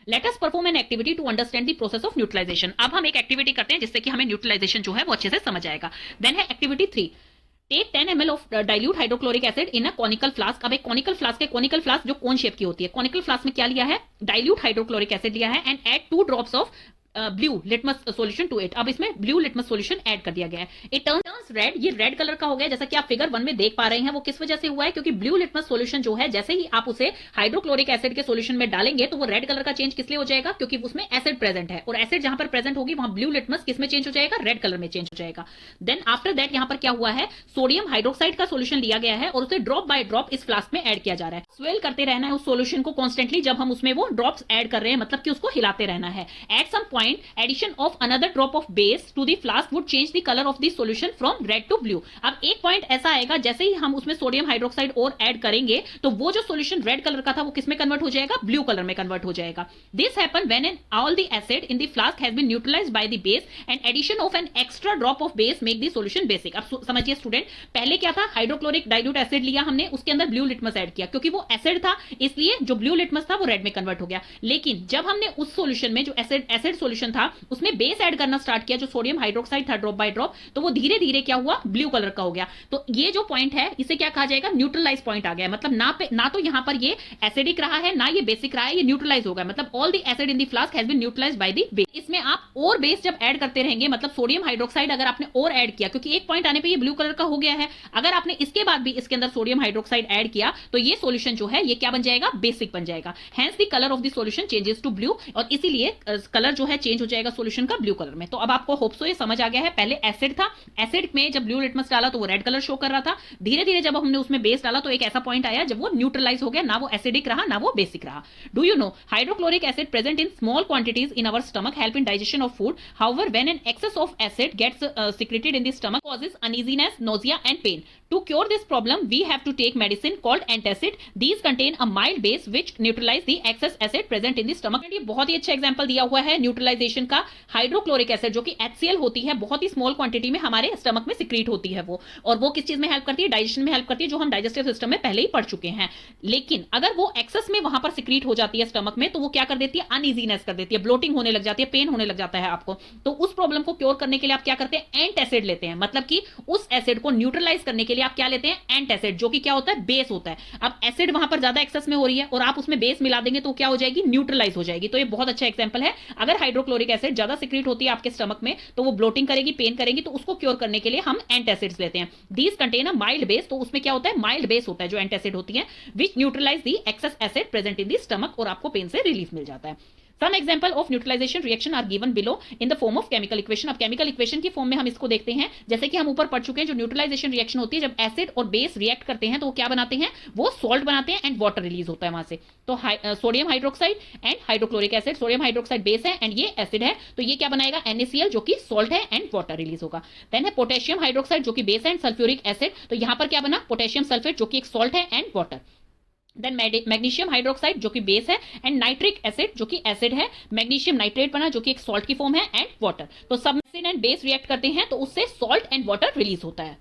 Let us perform an activity to understand the process of neutralisation. अब हम एक एक्टिविटी करते हैं जिससे कि हमें न्यूट्रलाइजेशन जो है वो अच्छे से समझ आएगा। देन है activity 3, take 10 ml of dilute hydrochloric acid in a conical flask. अब एक कॉनिकल फ्लास्क है, कॉनिकल फ्लास्क जो कोन शेप की होती है, कॉनिकल फ्लास्क में क्या लिया है, डाइल्यूट हाइड्रोक्लोरिक एसिड लिया है, and add 2 drops of blue litmus solution to it. अब इसमें ब्लू लिटमस सॉल्यूशन ऐड कर दिया गया है। इट टर्न्स रेड, ये रेड कलर का हो गया, जैसा कि आप फिगर 1 में देख पा रहे हैं। वो किस वजह से हुआ है, क्योंकि ब्लू लिटमस सॉल्यूशन जो है, जैसे ही आप उसे हाइड्रोक्लोरिक एसिड के सॉल्यूशन में डालेंगे तो वो रेड कलर का चेंज किस लिए हो जाएगा, क्योंकि उसमें एसिड प्रेजेंट है, और एसिड जहां पर प्रेजेंट होगी वहां ब्लू लिटमस किस में चेंज हो जाएगा, रेड कलर में चेंज हो जाएगा। देन आफ्टर दैट यहां पर क्या हुआ है, सोडियम हाइड्रोक्साइड का सॉल्यूशन लिया गया है और उसे ड्रॉप बाय ड्रॉप इस फ्लास्क में ऐड किया जा रहा है। स्वेल करते रहना है उस सॉल्यूशन को कॉन्स्टेंटली, जब हम उसमें वो ड्रॉप्स ऐड कर रहे हैं, मतलब कि उसको हिलाते रहना है। At some point addition of another drop of base to the flask would change the color of the solution from red to blue। अब एक पॉइंट ऐसा आएगा, जैसे ही हम उसमें सोडियम हाइड्रोक्साइड और ऐड करेंगे तो वो जो सॉल्यूशन रेड कलर का था वो किस में कन्वर्ट हो जाएगा, ब्लू कलर में कन्वर्ट हो जाएगा। This happen when an all the acid in the flask has been neutralized by the base and addition of an extra drop of base make the solution basic. अब समझिए student, पहले क्या था, hydrochloric dilute acid लिया हमने, उसके अंदर blue litmus add किया, क्योंकि वो एसिड था इसलिए जो ब्लू लिटमस था वो रेड में कन्वर्ट हो गया। लेकिन जब हमने उस सॉल्यूशन में जो एसिड सॉल्यूशन था उसमें बेस ऐड करना स्टार्ट किया, जो सोडियम हाइड्रोक्साइड था ड्रॉप बाय ड्रॉप, तो वो धीरे धीरे क्या हुआ, ब्लू कलर का हो गया। तो ये जो पॉइंट है इसे क्या कहा जाएगा, न्यूट्रलाइज पॉइंट आ गया। मतलब ना तो यहां पर ये एसिडिक रहा है ना ये बेसिक रहा है, ये न्यूट्रलाइज हो गया। मतलब all the acid in the flask has been neutralized by the base. इसमें आप और बेस जब ऐड करते रहेंगे, मतलब सोडियम हाइड्रोक्साइड अगर आपने और ऐड किया, क्योंकि एक पॉइंट आने पे ये ब्लू कलर का हो गया है, अगर आपने इसके बाद भी इसके अंदर सोडियम हाइड्रोक्साइड ऐड किया तो ये सॉल्यूशन जो है ये क्या बन जाएगा, बेसिक बन जाएगा। Hence the colour of the solution changes to blue, और इसीलिए कलर जो है चेंज हो जाएगा सॉल्यूशन का ब्लू कलर में। तो अब आपको होप सो ये समझ आ गया है। पहले एसिड था, एसिड में जब ब्लू लिटमस डाला तो वो रेड कलर शो कर रहा था, धीरे धीरे जब हमने उसमें बेस डाला तो एक ऐसा पॉइंट आया जब वो न्यूट्रलाइज हो गया, ना वो एसिडिक रहा ना वो बेसिक रहा। Do you know hydrochloric acid present in small quantities in our stomach help in digestion of food. However when an excess of acid gets secreted in the stomach causes uneasiness, nausea and pain। To cure this problem, we have to take medicine called antacid. These contain a mild base which neutralize the excess acid present in the stomach. ये बहुत ही अच्छा example दिया हुआ है neutralisation का। Hydrochloric acid जो कि HCl होती है, बहुत ही स्मॉल क्वांटिटी में हमारे स्टमक में सिक्रीट होती है वो, और वो किस चीज में हेल्प करती है? डाइजेशन में हेल्प करती है, जो हम डाइजेस्टिव सिस्टम में पहले ही पढ़ चुके हैं। लेकिन अगर वो एक्सेस में वहां पर सिक्रीट हो जाती है स्टमक में, तो वो क्या कर देती है? अनइजीनेस कर देती है, ब्लोटिंग होने लग जाती है, पेन होने लग जाता है आपको। तो उस प्रॉब्लम को क्योर करने के लिए आप क्या करते हैं? एंटासिड लेते हैं। मतलब कि उस एसिड को न्यूट्रलाइज करने के लिए आप क्या लेते हैं? एंटासिड, जो कि क्या होता है? बेस होता है। अब एसिड वहां पर ज्यादा एक्सेस में हो रही है और आप उसमें बेस मिला देंगे तो क्या हो जाएगी? न्यूट्रलाइज हो जाएगी। तो ये बहुत अच्छा एग्जांपल है। अगर हाइड्रोक्लोरिक एसिड ज्यादा सिक्रीट होती है आपके स्टमक में तो वो ब्लोटिंग करेगी, पेन करेगी, तो उसको क्योर करने के लिए हम एंटासिड्स लेते हैं। These contain a mild base, तो उसमें क्या होता है? माइल्ड बेस होता है जो एंटासिड होती है, which neutralize the excess acid present in the stomach, और आपको पेन से रिलीफ मिल जाता है। Some example of neutralization reaction are given below in the form of chemical equation. अब chemical equation की फॉर्म में हम इसको देखते हैं। जैसे कि हम ऊपर पढ़ चुके हैं, जो न्यूट्रलाइजेशन रिएक्शन होती है, जब एसिड और बेस रिएक्ट करते हैं तो वो क्या बनाते हैं? वो सॉल्ट बनाते हैं एंड वाटर रिलीज होता है वहां से। तो sodium hydroxide and hydrochloric acid, sodium hydroxide base है एंड ये एसिड है, तो ये क्या बनाएगा? NaCl, जो कि सॉल्ट है एंड वाटर रिलीज होगा। देन है पोटेशियम हाइड्रोक्साइड, जो कि बेस है, एंड सल्फ्यूरिक एसिड, तो यहां पर क्या बना? पोटेशियम सल्फेट, जो कि एक सॉल्ट है and water. Then magnesium hydroxide, जो कि बेस है, एंड नाइट्रिक एसिड, जो कि एसिड है, मैग्नीशियम नाइट्रेट बना, जो कि एक सॉल्ट की फॉर्म है, एंड वाटर। तो सब एसिड एंड बेस रिएक्ट करते हैं तो उससे सॉल्ट एंड वाटर रिलीज होता है।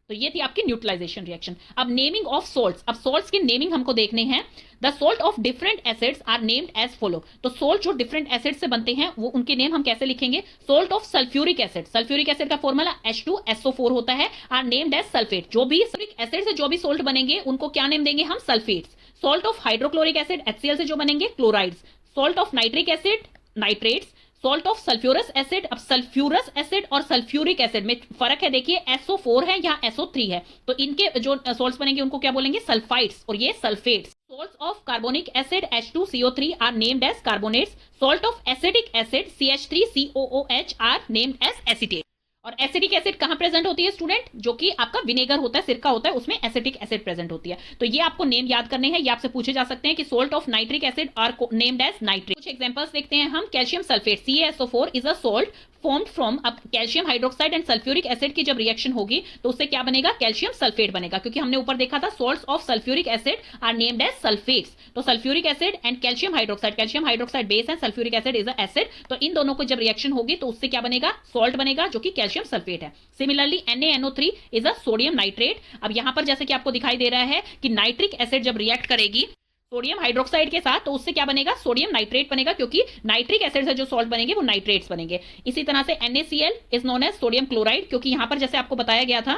तो ये थी आपकी न्यूट्रलाइजेशन रिएक्शन। अब नेमिंग ऑफ सॉल्ट्स, अब सॉल्ट्स की नेमिंग हमको देखने हैं। The salt of different acids are named as follow. तो सॉल्ट जो डिफरेंट एसिड से बनते हैं वो उनके नेम हम कैसे लिखेंगे? Salt of sulphuric acid, sulphuric acid का फॉर्मूला H2SO4 होता है, आर नेम्ड एज सल्फेट। जो भी सल्फ्यूरिक एसिड से जो भी सॉल्ट बनेंगे उनको क्या नेम देंगे हम? Sulphates. Salt of hydrochloric acid HCl से जो बनेंगे chlorides. Salt of nitric acid nitrates. Salt of sulphurous acid, अब सल्फ्यूरस एसिड और सल्फ्यूरिक एसिड में फर्क है, देखिए SO4 है या SO3 है, तो इनके जो सॉल्ट्स बनेंगे उनको क्या बोलेंगे? सल्फाइड्स, और ये sulphates. Salts of carbonic acid H2CO3 are named as carbonates. Salt of acetic acid CH3COOH are named as acetate. और एसिटिक एसिड कहां प्रेजेंट होती है स्टूडेंट? जो कि आपका विनेगर होता है, सिरका होता है, उसमें एसिटिक एसिड प्रेजेंट होती है। तो ये आपको नेम याद करने हैं। ये आपसे पूछे जा सकते हैं कि salt of nitric acid are named as nitrate. कुछ एग्जांपल्स देखते हैं हम। Calcium sulphate CaSO4 is a salt formed from, अब calcium hydroxide and sulphuric acid की जब रिएक्शन होगी तो उससे क्या बनेगा? कैल्शियम सल्फेट बनेगा, क्योंकि हमने ऊपर देखा था salts of sulphuric acid are named as sulphates. तो sulphuric acid and calcium hydroxide base है, sulphuric acid is a acid, तो इन दोनों को जब रिएक्शन होगी तो उससे क्या बनेगा? सॉल्ट बनेगा, जो कि कैल्शियम सल्फेट है। Similarly NaNO3 is a sodium nitrate. अब यहां पर जैसे कि आपको दिखाई दे रहा है कि नाइट्रिक एसिड जब रिएक्ट करेगी सोडियम हाइड्रोक्साइड के साथ तो उससे क्या बनेगा? सोडियम नाइट्रेट बनेगा, क्योंकि नाइट्रिक एसिड से जो सॉल्ट बनेंगे वो नाइट्रेट्स बनेंगे। इसी तरह से NaCl is known as sodium chloride, क्योंकि यहां पर जैसे आपको बताया गया था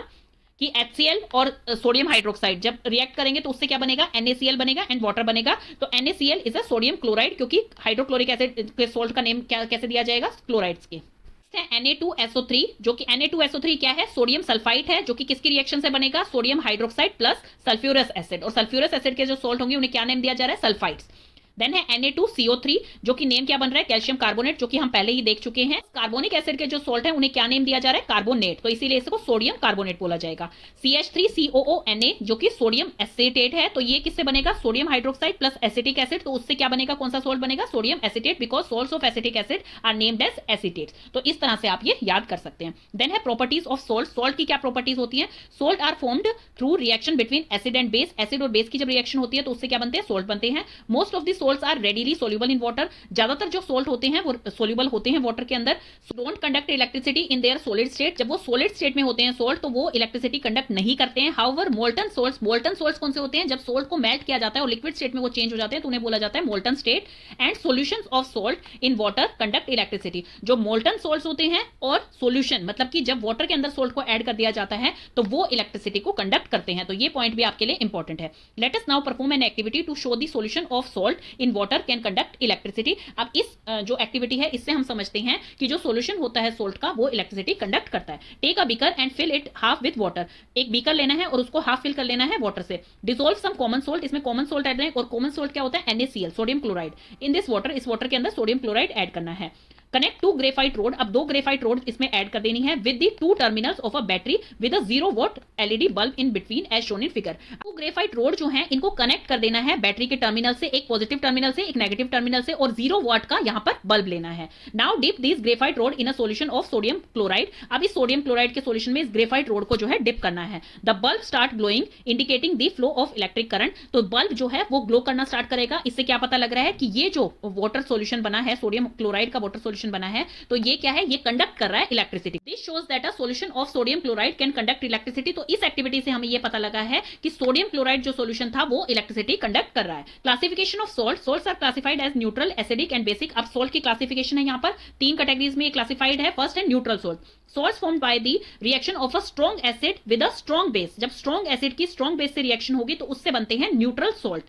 कि HCl और सोडियम हाइड्रोक्साइड जब रिएक्ट करेंगे तो उससे क्या बनेगा? NaCl बनेगा एंड वाटर बनेगा। तो NaCl is a sodium chloride, क्योंकि हाइड्रोक्लोरिक एसिड के सॉल्ट का नेम क्या कैसे दिया जाएगा? क्लोराइड्स के। Na2SO3, जो कि Na2SO3 क्या है? सोडियम सल्फाइड है, जो कि किसकी रिएक्शन से बनेगा? Sodium hydroxide plus sulphurous acid, और सल्फ्यूरस एसिड के जो सॉल्ट होंगे उन्हें क्या नेम दिया जा रहा है? सल्फाइड्स। देन है Na2CO3, जो कि नेम क्या बन रहा है? कैल्शियम कार्बोनेट, जो कि हम पहले ही देख चुके हैं। कार्बोनिक एसिड के जो सॉल्ट है उन्हें क्या नेम दिया जा रहा है? कार्बोनेट, तो इसीलिए इसको सोडियम कार्बोनेट बोला जाएगा। CH3COONA, जो कि सोडियम एसिटेट है, तो ये किससे बनेगा? Sodium hydroxide plus acetic acid, तो उससे क्या बनेगा? कौन सा सॉल्ट बनेगा? Sodium acetate, because salts of acetic acid are named as acetates. तो इस तरह से आप ये याद कर सकते हैं। देन है प्रॉपर्टीज ऑफ सॉल्ट। सॉल्ट की क्या प्रॉपर्टीज होती है? Salt are formed through reaction between acid and base. Acid और बेस की जब रिएक्शन होती है तो उससे क्या बनते हैं? सॉल्ट बनते हैं। Most of the salts are readily soluble in water. ज्यादातर जो सॉल्ट होते हैं वो सोल्यूबल होते हैं वाटर के अंदर। Don't conduct electricity in their solid state. जब वो सॉलिड स्टेट में होते हैं सॉल्ट तो वो इलेक्ट्रिसिटी कंडक्ट नहीं करते हैं। हाउएवर मोल्टन सॉल्ट्स कौन से होते हैं? जब सॉल्ट को मेल्ट किया जाता है और लिक्विड स्टेट में वो चेंज हो जाते हैं तो उन्हें बोला जाता है molten state. And solutions of salt in water conduct electricity. जो मोल्टन सॉल्ट्स होते हैं और सॉल्यूशन मतलब कि जब वाटर के अंदर सॉल्ट को ऐड कर दिया जाता है तो वो इलेक्ट्रिसिटी को कंडक्ट करते हैं। तो ये पॉइंट भी आपके लिए इंपॉर्टेंट है। Let us now perform an activity to show the solution of salt in water can conduct electricity. अब इस जो एक्टिविटी है इससे हम समझते हैं कि जो सॉल्यूशन होता है सॉल्ट का वो इलेक्ट्रिसिटी कंडक्ट करता है। Take a beaker and fill it half with water. एक बीकर लेना है और उसको हाफ फिल कर लेना है वाटर से। डिसॉल्व सम कॉमन सॉल्ट, इसमें कॉमन सॉल्ट ऐड करें और कॉमन सॉल्ट क्या होता है? NaCl, sodium chloride. In this water, इस वाटर के अंदर सोडियम क्लोराइड ऐड करना है। कनेक्ट टू ग्रेफाइट रोड, अब 2 ग्रेफाइट रोड इसमें ऐड कर देनी है with the 2 terminals of a battery with a 0 watt LED bulb in between as shown in figure. तो ग्रेफाइट रोड जो है इनको कनेक्ट कर देना है बैटरी के टर्मिनल से, एक पॉजिटिव टर्मिनल से, एक नेगेटिव टर्मिनल से, और 0 वॉट का यहां पर बल्ब लेना है। Now dip this graphite rod in a solution of sodium chloride, अब इस सोडियम क्लोराइड के सॉल्यूशन में इस ग्रेफाइट रोड को जो है डिप करना है। The bulb start glowing indicating the flow of electric current, तो बल्ब जो है वो ग्लो करना स्टार्ट करेगा। इससे क्या पता लग रहा है कि ये जो वाटर सॉल्यूशन बना है, सोडियम क्लोराइड का वाटर सॉल्यूशन बना है, तो ये क्या है, ये कंडक्ट कर रहा है electricity. This shows that a solution of sodium chloride can conduct electricity, तो इस एक्टिविटी से हमें ये पता लगा है कि सोडियम क्लोराइड जो सॉल्यूशन था वो इलेक्ट्रिसिटी कंडक्ट कर रहा है। Classification of salt, salts are classified as neutral, acidic and basic. अब सॉल्ट की क्लासिफिकेशन है यहाँ पर 3 कैटेगरीज में क्लासिफाइड है। फर्स्ट है neutral salt, salts formed by the reaction of a strong acid with a strong base, जब strong acid की strong base से रिएक्शन होगी तो उससे बनते हैं neutral salt,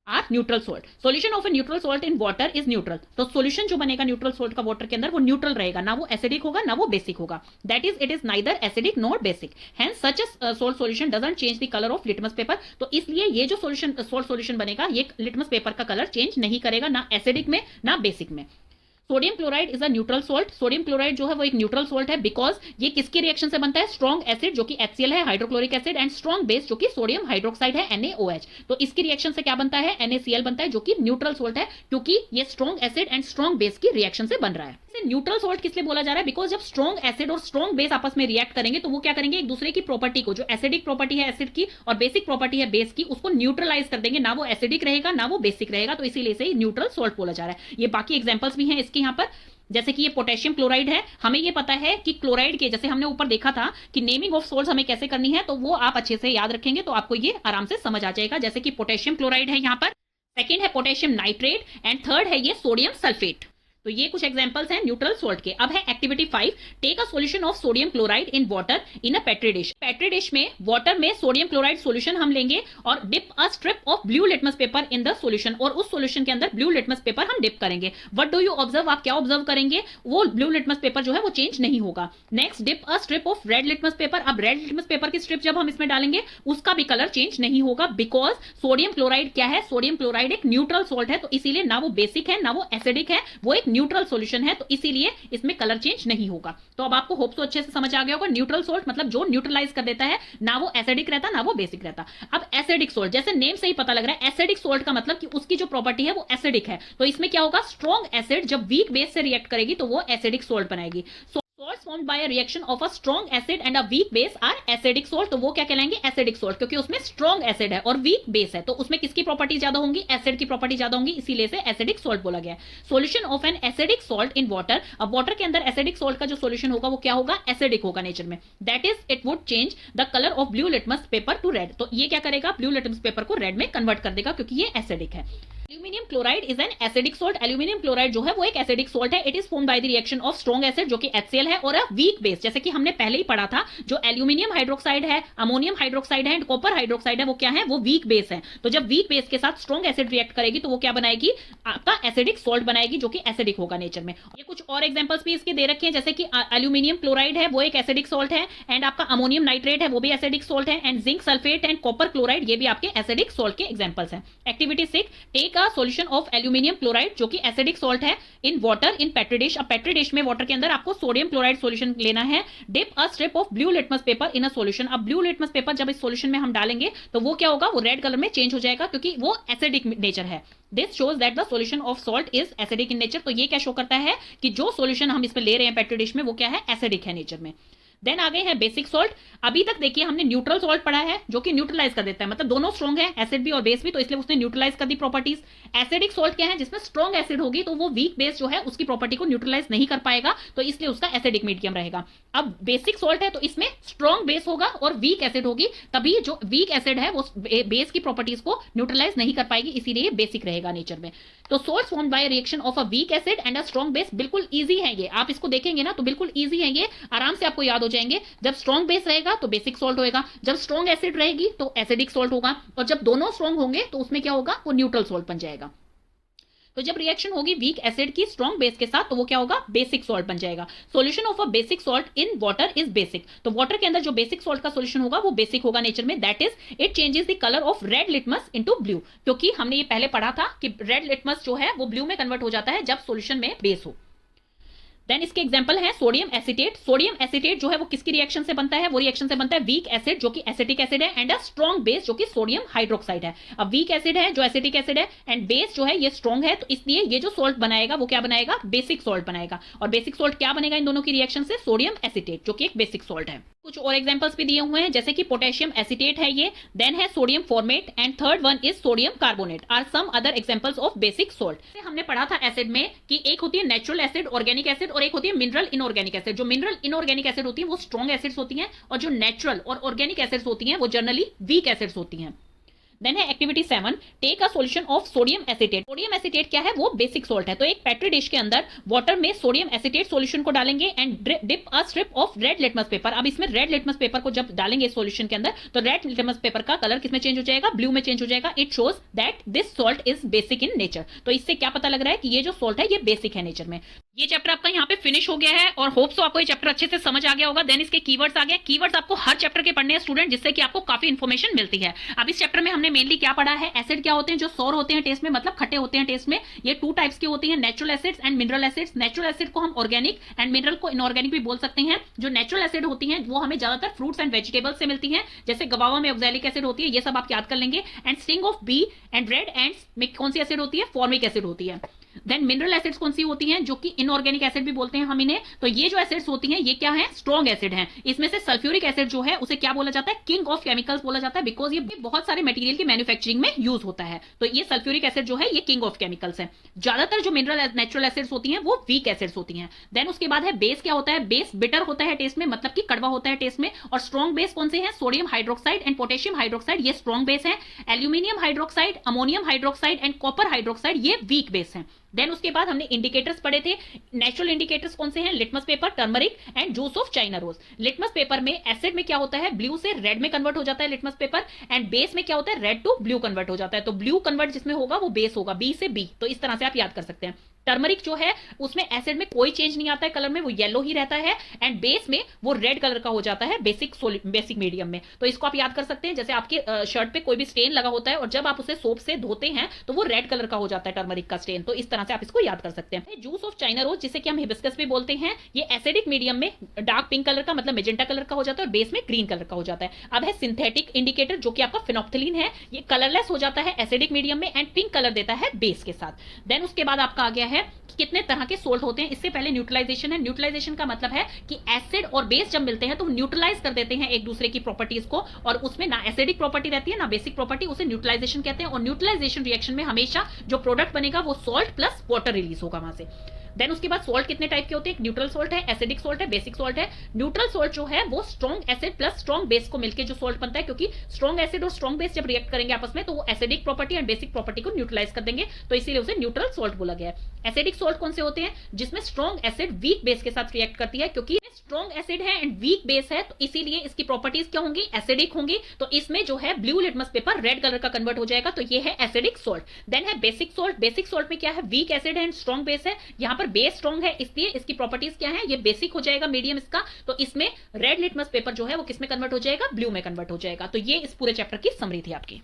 are neutral salt. Solution of a neutral salt in water is neutral, तो solution जो बनेगा न्यूट्रल सॉल्ट का वाटर के अंदर वो न्यूट्रल रहेगा, ना वो एसिडिक होगा ना वो बेसिक होगा। That is it is neither acidic nor basic, hence such a salt solution doesn't change the colour of litmus paper, तो इसलिए ये जो सॉल्यूशन सॉल्ट सॉल्यूशन बनेगा ये लिटमस पेपर का कलर चेंज नहीं करेगा, ना एसिडिक में ना बेसिक में। Sodium chloride is a neutral salt, sodium chloride जो है वो एक न्यूट्रल सॉल्ट है बिकॉज ये किसके रिएक्शन से बनता है, स्ट्रॉन्ग एसिड जो कि HCl है, hydrochloric acid, and strong base जो कि सोडियम हाइड्रोक्साइड है NaOH, तो इसकी रिएक्शन से क्या बनता है, NaCl बनता है जो कि न्यूट्रल सॉल्ट है क्योंकि ये strong acid and strong base की रिएक्शन से बन रहा है। न्यूट्रल सॉल्ट किस लिए बोला जा रहा है, बिकॉज जब स्ट्रॉन्ग एसिड और स्ट्रॉन्ग बेस आपस में रिएक्ट करेंगे तो वो क्या करेंगे, एक दूसरे की प्रॉपर्टी को, जो एसिडिक प्रॉपर्टी है एसिड की और बेसिक प्रॉपर्टी है बेस की, उसको न्यूट्रलाइज कर देंगे, ना वो एसिडिक रहेगा ना वो बेसिक रहेगा, तो इसीलिए से न्यूट्रल सॉल्ट बोला जा रहा है। ये बाकी एग्जांपल्स भी हैं इसके यहाँ पर, जैसे कि ये पोटेशियम क्लोराइड है, हमें ये पता है कि क्लोराइड के, जैसे हमने ऊपर देखा था कि नेमिंग ऑफ सॉल्ट्स हमें कैसे करनी है, तो वो आप अच्छे से याद रखेंगे तो आपको ये आराम से समझ आ जाएगा। जैसे कि पोटेशियम क्लोराइड है यहाँ पर, सेकेंड है पोटेशियम नाइट्रेट, एंड थर्ड है ये सोडियम सल्फेट। तो ये कुछ एग्जांपल्स हैं न्यूट्रल सॉल्ट के। अब है activity 5, take a solution of sodium chloride in water in a petri dish. Petri dish में वाटर में सोडियम क्लोराइड सॉल्यूशन हम लेंगे और dip a strip of blue litmus paper in the solution, और उस सॉल्यूशन के अंदर ब्लू लिटमस पेपर हम डिप करेंगे। व्हाट डू यू ऑब्जर्व, आप क्या ऑब्जर्व करेंगे, वो ब्लू लिटमस पेपर जो है वो चेंज नहीं होगा। Next dip a strip of red litmus paper, अब रेड लिटमस पेपर की स्ट्रिप जब हम इसमें डालेंगे उसका भी कलर चेंज नहीं होगा बिकॉज सोडियम क्लोराइड क्या है, सोडियम क्लोराइड एक न्यूट्रल सॉल्ट है, तो इसीलिए ना वो बेसिक है ना वो एसिडिक है, वो एक न्यूट्रल सॉल्यूशन है, तो इसीलिए इसमें कलर चेंज नहीं होगा। तो अब आपको होप सो अच्छे से समझ आ गया होगा, न्यूट्रल सॉल्ट मतलब जो न्यूट्रलाइज कर देता है, ना वो एसिडिक रहता ना वो बेसिक रहता। अब एसिडिक सॉल्ट, जैसे नेम से ही पता लग रहा है एसिडिक सॉल्ट का मतलब कि उसकी जो प्रॉपर्टी है वो एसिडिक है, तो इसमें क्या होगा, स्ट्रॉन्ग एसिड जब वीक बेस से रिएक्ट करेगी तो वो एसिडिक सॉल्ट बनाएगी। Salts formed by a reaction of a strong acid and a weak base are acidic salt, तो वो क्या कहलाएंगे, एसिडिक सॉल्ट, क्योंकि उसमें स्ट्रॉन्ग एसिड है और वीक बेस है, तो उसमें किसकी प्रॉपर्टी ज्यादा होंगी, एसिड की प्रॉपर्टी ज्यादा होंगी, इसीलिए से एसिडिक सॉल्ट बोला गया है। Solution of an acidic salt in water, अब वाटर के अंदर एसिडिक सॉल्ट का जो सॉल्यूशन होगा वो क्या होगा, एसिडिक होगा नेचर में, that is it would change the colour of blue litmus paper two red, तो ये क्या करेगा, ब्लू लिटमस पेपर को रेड में कन्वर्ट कर देगा क्योंकि ये एसिडिक है। Aluminium chloride is an acidic salt, aluminium chloride जो है वो एक एसिडिक सॉल्ट है, it is formed by the reaction of strong acid जो कि HCl है और अ वीक बेस, जैसे कि हमने पहले ही पढ़ा था, जो एल्यूमिनियम हाइड्रोक्साइड है, अमोनियम हाइड्रोक्साइड है एंड कॉपर हाइड्रोक्साइड है, वो क्या है, वो वीक बेस है, तो जब वीक बेस के साथ स्ट्रॉन्ग एसिड रिएक्ट करेगी तो वो क्या बनाएगी, आपका एसिडिक सॉल्ट बनाएगी जो कि एसिडिक होगा नेचर में। ये कुछ और एग्जांपल्स भी इसके दे रखे हैं, जैसे कि एल्यूमिनियम क्लोराइड है वो एक एसिडिक सॉल्ट है, एंड आपका अमोनियम नाइट्रेट है वो भी एसिडिक सॉल्ट है, and zinc sulphate and copper chloride ये भी आपके एसिडिक सॉल्ट के एग्जांपल्स हैं। Activity 6, take a solution of aluminium chloride जो कि एसिडिक सॉल्ट है in water in petri dish, अब पेट्री डिश में वाटर के अंदर आपको सोडियम क्लोराइड सॉल्यूशन लेना है, dip a strip of blue litmus paper in a solution, अब ब्लू लिटमस पेपर जब इस सॉल्यूशन में हम डालेंगे तो वो क्या होगा, वो रेड कलर में चेंज हो जाएगा क्योंकि वो एसिडिक नेचर है। This shows that the solution of salt is acidic in nature, तो ये क्या शो करता है कि जो सॉल्यूशन हम इसमें ले रहे हैं पेट्री डिश में वो क्या है, एसिडिक है नेचर में। देन आ गए हैं बेसिक सॉल्ट। अभी तक देखिए हमने न्यूट्रल सॉल्ट पढ़ा है जो कि न्यूट्रलाइज कर देता है, मतलब दोनों स्ट्रॉन्ग है, एसिड भी और बेस भी, तो इसलिए उसने न्यूट्रलाइज कर दी प्रॉपर्टीज। एसिडिक सॉल्ट क्या है, जिसमें स्ट्रॉन्ग एसिड होगी तो वो वीक बेस जो है उसकी प्रॉपर्टी को न्यूट्रलाइज नहीं कर पाएगा, तो इसलिए उसका एसिडिक मीडियम रहेगा। अब बेसिक सॉल्ट है तो इसमें स्ट्रॉन्ग बेस होगा और वीक एसिड होगी, तभी जो वीक एसिड है वो बेस की प्रॉपर्टीज को न्यूट्रलाइज नहीं कर पाएगी, इसीलिए बेसिक रहेगा नेचर में। तो salts formed by reaction of a weak acid and a strong base, बिल्कुल इजी है ये, आप इसको देखेंगे ना तो बिल्कुल इजी है ये, आराम से आपको याद हो जाएंगे। जब स्ट्रॉन्ग बेस रहेगा तो बेसिक सॉल्ट होगा, जब स्ट्रॉन्ग एसिड रहेगी तो एसिडिक सॉल्ट होगा, और जब दोनों स्ट्रॉन्ग होंगे तो उसमें क्या होगा, वो न्यूट्रल सॉल्ट बन जाएगा। तो जब रिएक्शन होगी वीक एसिड की स्ट्रॉन्ग बेस के साथ तो वो क्या होगा, बेसिक सॉल्ट बन जाएगा। Solution of a basic salt in water is basic, तो वाटर के अंदर जो बेसिक सॉल्ट का सॉल्यूशन होगा वो बेसिक होगा नेचर में, that is it changes the colour of red litmus into blue, क्योंकि हमने ये पहले पढ़ा था कि रेड लिटमस जो है वो ब्लू में कन्वर्ट हो जाता है जब सॉल्यूशन में बेस हो। देन इसके एग्जांपल है सोडियम एसिटेट। सोडियम एसिटेट जो है वो किसकी रिएक्शन से बनता है? वो रिएक्शन से बनता है वीक एसिड जो कि एसिटिक एसिड है एंड अ स्ट्रॉन्ग बेस जो कि सोडियम हाइड्रोक्साइड है। अब वीक एसिड है जो एसिटिक एसिड है एंड बेस जो है ये स्ट्रॉन्ग है, तो इसलिए ये जो सॉल्ट बनाएगा वो क्या बनाएगा? बेसिक सॉल्ट बनाएगा। और बेसिक सॉल्ट क्या बनेगा इन दोनों की रिएक्शन से? सोडियम एसिटेट जो कि एक बेसिक सॉल्ट है। कुछ और एग्जांपल्स भी दिए हुए हैं जैसे कि पोटेशियम एसिटेट है ये, देन है sodium formate and third one is sodium carbonate are some other examples of basic salt. हमने पढ़ा था एसिड में कि एक होती है नेचुरल एसिड ऑर्गेनिक एसिड और एक होती है मिनरल इनऑर्गेनिक एसिड। जो मिनरल इनऑर्गेनिक एसिड होती है वो स्ट्रॉन्ग एसिड्स होती हैं और जो नेचुरल और ऑर्गेनिक एसिड्स होती हैं वो जनरली वीक एसिड्स होती हैं। देन है activity 7, take a solution of sodium acetate. Sodium acetate क्या है? वो बेसिक सॉल्ट है। तो एक पेट्री डिश के अंदर वाटर में सोडियम एसिटेट सॉल्यूशन को डालेंगे and dip a strip of red litmus paper. अब इसमें रेड लिटमस पेपर को जब डालेंगे इस सॉल्यूशन के अंदर तो रेड लिटमस पेपर का कलर किसमें चेंज हो जाएगा? ब्लू में चेंज हो जाएगा। It shows that this salt is basic in nature. तो इससे क्या पता लग रहा है कि ये जो सॉल्ट है ये बेसिक है नेचर में। ये चैप्टर आपका यहाँ पे फिनिश हो गया है और होप सो आपको ये चैप्टर अच्छे से समझ आ गया होगा। देन इसके कीवर्ड्स आ गए। कीवर्ड्स आपको हर चैप्टर के पढ़ने हैं स्टूडेंट, जिससे कि आपको काफी इन्फॉर्मेशन मिलती है। अब इस चैप्टर में हमने मेनली क्या पढ़ा है? एसिड क्या होते हैं? जो सौर होते हैं टेस्ट में, मतलब खट्टे होते हैं टेस्ट में। ये टू टाइप्स के होते हैं, natural acids and mineral acids. Natural acid को हम ऑर्गेनिक एंड मिनरल को इनऑर्गेनिक भी बोल सकते हैं। जो नेचुरल एसिड होती हैं वो हमें ज्यादातर फ्रूट्स एंड वेजिटेबल्स से मिलती हैं, जैसे गवावा में ऑक्सैलिक एसिड होती है, ये सब आप याद कर लेंगे। And sting of bee and red ants में कौन सी एसिड होती है? फॉर्मिक एसिड होती है। देन मिनरल एसिड्स कौन सी होती हैं? जो कि इनऑर्गेनिक एसिड भी बोलते हैं हम इन्हें। तो ये जो एसिड्स होती हैं ये क्या है? स्ट्रॉन्ग एसिड हैं। इसमें से सल्फ्यूरिक एसिड जो है उसे क्या बोला जाता है? किंग ऑफ केमिकल्स बोला जाता है, बिकॉज ये बहुत सारे मटेरियल की मैन्युफैक्चरिंग में यूज होता है। तो ये सल्फ्यूरिक एसिड जो है ये किंग ऑफ केमिकल्स है। ज्यादातर जो मिनरल नेचुरल एसिड्स होती हैं वो वीक एसिड्स होती हैं। देन उसके बाद है बेस। क्या होता है? बेस बिटर होता है टेस्ट में, मतलब कि कड़वा होता है टेस्ट में। और स्ट्रॉन्ग बेस कौन से हैं? Sodium hydroxide and potassium hydroxide, ये स्ट्रॉन्ग बेस है। Aluminium hydroxide, ammonium hydroxide and copper hydroxide ये वीक बेस है। देन उसके बाद हमने इंडिकेटर्स पढ़े थे। नेचुरल इंडिकेटर्स कौन से हैं? Litmus paper, turmeric and juice of China rose. Litmus paper में एसिड में क्या होता है? ब्लू से रेड में कन्वर्ट हो जाता है लिटमस पेपर। एंड बेस में क्या होता है? रेड टू ब्लू कन्वर्ट हो जाता है। तो ब्लू कन्वर्ट जिसमें होगा वो बेस होगा, बी से बी। तो इस तरह से आप याद कर सकते हैं। टर्मरिक जो है उसमें एसिड में कोई चेंज नहीं आता है कलर में, वो येलो ही रहता है। एंड बेस में वो रेड कलर का हो जाता है बेसिक मीडियम में। तो इसको आप याद कर सकते हैं, जैसे आपके शर्ट पे कोई भी स्टेन लगा होता है और जब आप उसे सोप से धोते हैं तो वो रेड कलर का हो जाता है टर्मरिक का स्टेन। तो इस तरह से आप इसको याद कर सकते हैं। जूस ऑफ चाइना रोज जिसे कि हम हिबिस्कस भी बोलते हैं, ये एसिडिक मीडियम में डार्क पिंक कलर का, मतलब मेजेंटा कलर का हो जाता है और बेस में ग्रीन कलर का हो जाता है। अब है सिंथेटिक इंडिकेटर जो कि आपका फिनोप्थिलीन है, ये कलरलेस हो जाता है एसिडिक मीडियम में एंड पिंक कलर देता है बेस के साथ। देन उसके बाद आपका आ गया है कि कितने तरह के सोल्ट होते हैं। इससे पहले न्यूट्रलाइजेशन है। न्यूट्रलाइजेशन का मतलब है कि एसिड और बेस जब मिलते हैं तो न्यूट्रलाइज कर देते हैं एक दूसरे की प्रॉपर्टीज को, और उसमें ना एसिडिक प्रॉपर्टी रहती है ना बेसिक प्रॉपर्टी, उसे न्यूट्रलाइजेशन कहते हैं। और न्यूट्रलाइजेशन रिएक्शन में हमेशा जो प्रोडक्ट बनेगा वो सॉल्ट प्लस वाटर रिलीज होगा वहां से। देन उसके बाद सॉल्ट कितने टाइप के होते हैं? न्यूट्रल सॉल्ट है, एसिडिक सॉल्ट है, बेसिक सॉल्ट है। न्यूट्रल सॉल्ट जो है वो strong acid plus strong base को मिलकर जो सॉल्ट बनता है, क्योंकि स्ट्रॉन्ग एसिड और स्ट्रॉन्ग बेस जब रिएक्ट करेंगे आपस में तो वो acidic property and basic property को न्यूट्रलाइज कर देंगे, तो इसीलिए उसे न्यूट्रल सॉल्ट बोला गया है। एसिडिक सॉल्ट कौन से होते हैं? जिसमें स्ट्रॉन्ग एसिड वीक बेस के साथ रिएक्ट करती है, क्योंकि स्ट्रॉन्ग एसिड है एंड वीक बेस है तो इसीलिए इसकी प्रॉपर्टीज क्या होंगी? एसिडिक होंगी। तो इसमें जो है blue litmus paper red colour का कन्वर्ट हो जाएगा, तो ये है एसिडिक सॉल्ट। देन है बेसिक सॉल्ट। बेसिक सॉल्ट में क्या है? वीक एसिड है एंड स्ट्रॉन्ग बेस है। यहाँ पर बेस स्ट्रॉन्ग है इसलिए इसकी प्रॉपर्टीज क्या है? ये बेसिक हो जाएगा मीडियम इसका। तो इसमें रेड लिटमस पेपर जो है वो किसमें कन्वर्ट हो जाएगा? ब्लू में कन्वर्ट हो जाएगा। तो ये इस पूरे चैप्टर की समरी थी आपकी।